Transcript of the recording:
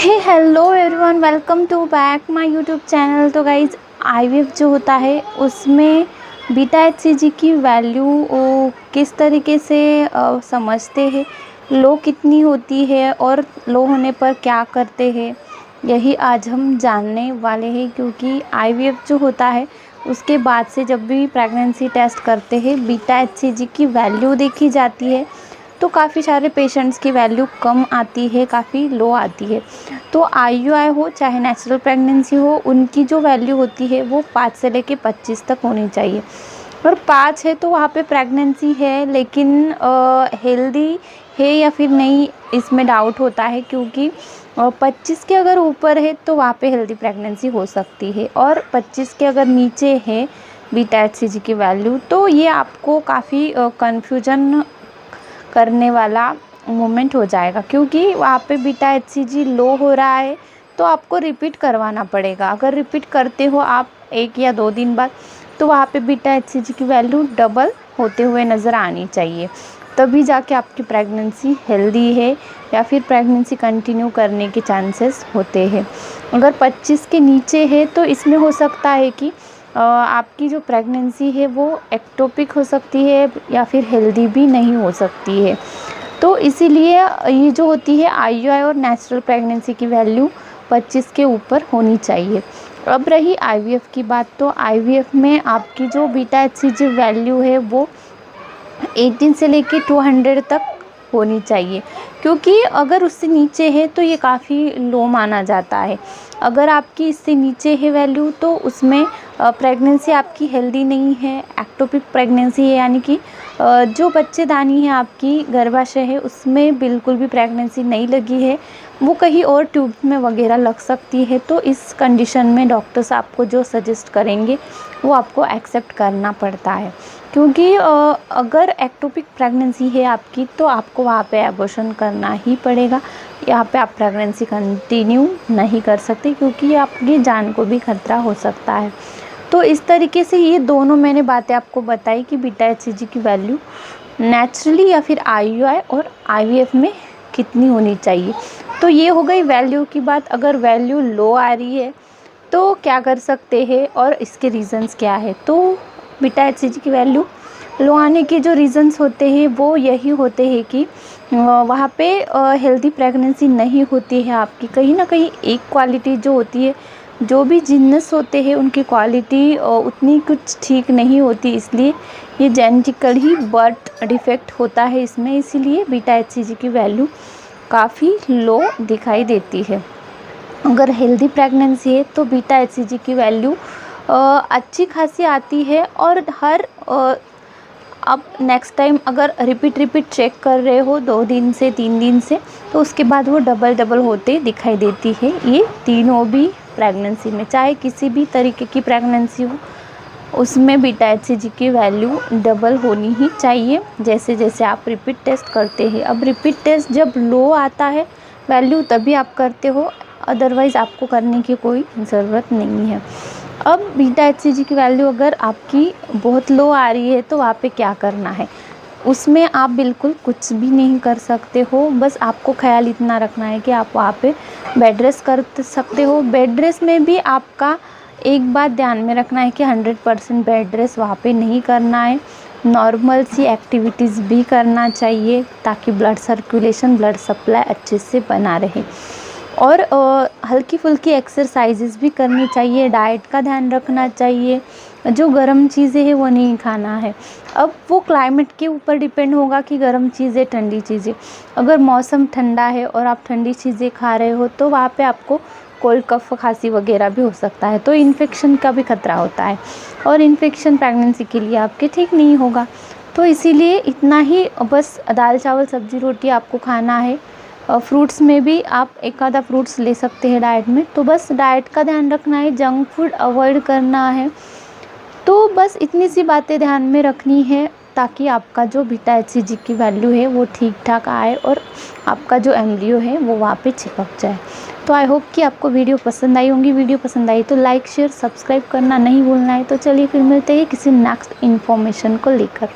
Hey hello everyone, welcome to back my YouTube channel. तो guys IVF जो होता है उसमें बीटा एचसीजी की वैल्यू किस तरीके से समझते हैं, लो कितनी होती है और लो होने पर क्या करते हैं, यही आज हम जानने वाले हैं। क्योंकि आईवीएफ जो होता है उसके बाद से जब भी प्रेगनेंसी टेस्ट करते हैं बीटा एचसीजी की वैल्यू देखी जाती है तो काफ़ी सारे पेशेंट्स की वैल्यू कम आती है, काफ़ी लो आती है। तो आईयूआई हो चाहे नेचुरल प्रेगनेंसी हो, उनकी जो वैल्यू होती है वो 5 से लेके 25 तक होनी चाहिए। और 5 है तो वहाँ पे प्रेगनेंसी है, लेकिन हेल्दी है या फिर नहीं इसमें डाउट होता है। क्योंकि 25 के अगर ऊपर है तो वहाँ पे हेल्दी प्रेगनेंसी हो सकती है, और 25 के अगर नीचे है बीटा एचसीजी की वैल्यू तो ये आपको काफ़ी कन्फ्यूजन करने वाला मोमेंट हो जाएगा। क्योंकि वहाँ पे बीटा एचसीजी लो हो रहा है तो आपको रिपीट करवाना पड़ेगा। अगर रिपीट करते हो आप 1 या 2 दिन बाद तो वहाँ पे बीटा एचसीजी की वैल्यू डबल होते हुए नज़र आनी चाहिए, तभी जाके आपकी प्रेगनेंसी हेल्दी है या फिर प्रेगनेंसी कंटिन्यू करने के चांसेस होते हैं। अगर 25 के नीचे है तो इसमें हो सकता है कि आपकी जो प्रेगनेंसी है वो एक्टोपिक हो सकती है या फिर हेल्दी भी नहीं हो सकती है। तो इसीलिए ये जो होती है आईयूआई और नेचुरल प्रेगनेंसी की वैल्यू 25 के ऊपर होनी चाहिए। अब रही आईवीएफ की बात, तो आईवीएफ में आपकी जो बीटा एचसीजी वैल्यू है वो 18 से लेके 200 तक होनी चाहिए। क्योंकि अगर उससे नीचे है तो ये काफ़ी लो माना जाता है। अगर आपकी इससे नीचे है वैल्यू तो उसमें प्रेगनेंसी आपकी हेल्दी नहीं है, एक्टोपिक प्रेगनेंसी है, यानी कि जो बच्चेदानी है आपकी गर्भाशय है उसमें बिल्कुल भी प्रेगनेंसी नहीं लगी है, वो कहीं और ट्यूब में वगैरह लग सकती है। तो इस कंडीशन में डॉक्टर्स आपको जो सजेस्ट करेंगे वो आपको एक्सेप्ट करना पड़ता है। क्योंकि अगर एक्टोपिक प्रेगनेंसी है आपकी तो आपको वहाँ पे एबॉर्शन करना ही पड़ेगा। यहाँ पे आप प्रेगनेंसी कंटिन्यू नहीं कर सकते क्योंकि आपकी जान को भी खतरा हो सकता है। तो इस तरीके से ये दोनों मैंने बातें आपको बताई कि बीटा एचसीजी की वैल्यू नेचुरली या फिर आईयूआई और आईवीएफ में कितनी होनी चाहिए। तो ये हो गई वैल्यू की बात। अगर वैल्यू लो आ रही है तो क्या कर सकते हैं और इसके रीज़न्स क्या है। तो बीटा एचसीजी की वैल्यू लो आने के जो रीज़न्स होते हैं वो यही होते हैं कि वहाँ पे हेल्दी प्रेगनेंसी नहीं होती है आपकी। कहीं ना कहीं एक क्वालिटी जो होती है, जो भी जिन्नस होते हैं उनकी क्वालिटी उतनी कुछ ठीक नहीं होती, इसलिए ये जेनेटिकल ही बर्थ डिफेक्ट होता है इसमें। इसीलिए बीटा एचसीजी की वैल्यू काफ़ी लो दिखाई देती है। अगर हेल्दी प्रेगनेंसी है तो बीटा एचसीजी की वैल्यू अच्छी खासी आती है। और हर अब नेक्स्ट टाइम अगर रिपीट चेक कर रहे हो 2 दिन से 3 दिन से तो उसके बाद वो डबल होते दिखाई देती है। ये तीनों भी प्रेगनेंसी में, चाहे किसी भी तरीके की प्रेगनेंसी हो, उसमें बीटा एचसीजी की वैल्यू डबल होनी ही चाहिए जैसे जैसे आप रिपीट टेस्ट करते हैं। अब रिपीट टेस्ट जब लो आता है वैल्यू तभी आप करते हो, अदरवाइज़ आपको करने की कोई ज़रूरत नहीं है। अब बीटा एचसीजी की वैल्यू अगर आपकी बहुत लो आ रही है तो वहाँ पे क्या करना है, उसमें आप बिल्कुल कुछ भी नहीं कर सकते हो। बस आपको ख्याल इतना रखना है कि आप वहाँ पे बेड रेस्ट कर सकते हो। बेड रेस्ट में भी आपका एक बात ध्यान में रखना है कि 100% बेड रेस्ट वहाँ पे नहीं करना है। नॉर्मल सी एक्टिविटीज़ भी करना चाहिए ताकि ब्लड सर्कुलेशन, ब्लड सप्लाई अच्छे से बना रहे। और हल्की फुल्की एक्सरसाइजेस भी करनी चाहिए। डाइट का ध्यान रखना चाहिए, जो गर्म चीज़ें हैं वो नहीं खाना है। अब वो क्लाइमेट के ऊपर डिपेंड होगा कि गर्म चीज़ें, ठंडी चीज़ें। अगर मौसम ठंडा है और आप ठंडी चीज़ें खा रहे हो तो वहाँ पे आपको कोल्ड कफ खांसी वगैरह भी हो सकता है, तो इन्फेक्शन का भी खतरा होता है। और इन्फेक्शन प्रेगनेंसी के लिए आपके ठीक नहीं होगा। तो इसीलिए इतना ही बस दाल चावल सब्जी रोटी आपको खाना है। फ्रूट्स में भी आप एक आधा फ्रूट्स ले सकते हैं डाइट में। तो बस डाइट का ध्यान रखना है, जंक फूड अवॉइड करना है। तो बस इतनी सी बातें ध्यान में रखनी है ताकि आपका जो बीटा एचसीजी की वैल्यू है वो ठीक ठाक आए और आपका जो एम्ब्रियो है वो वहाँ पे चिपक जाए। तो आई होप कि आपको वीडियो पसंद आई होंगी। वीडियो पसंद आई तो लाइक शेयर सब्सक्राइब करना नहीं भूलना है। तो चलिए फिर मिलते हैं किसी नेक्स्ट इन्फॉर्मेशन को लेकर।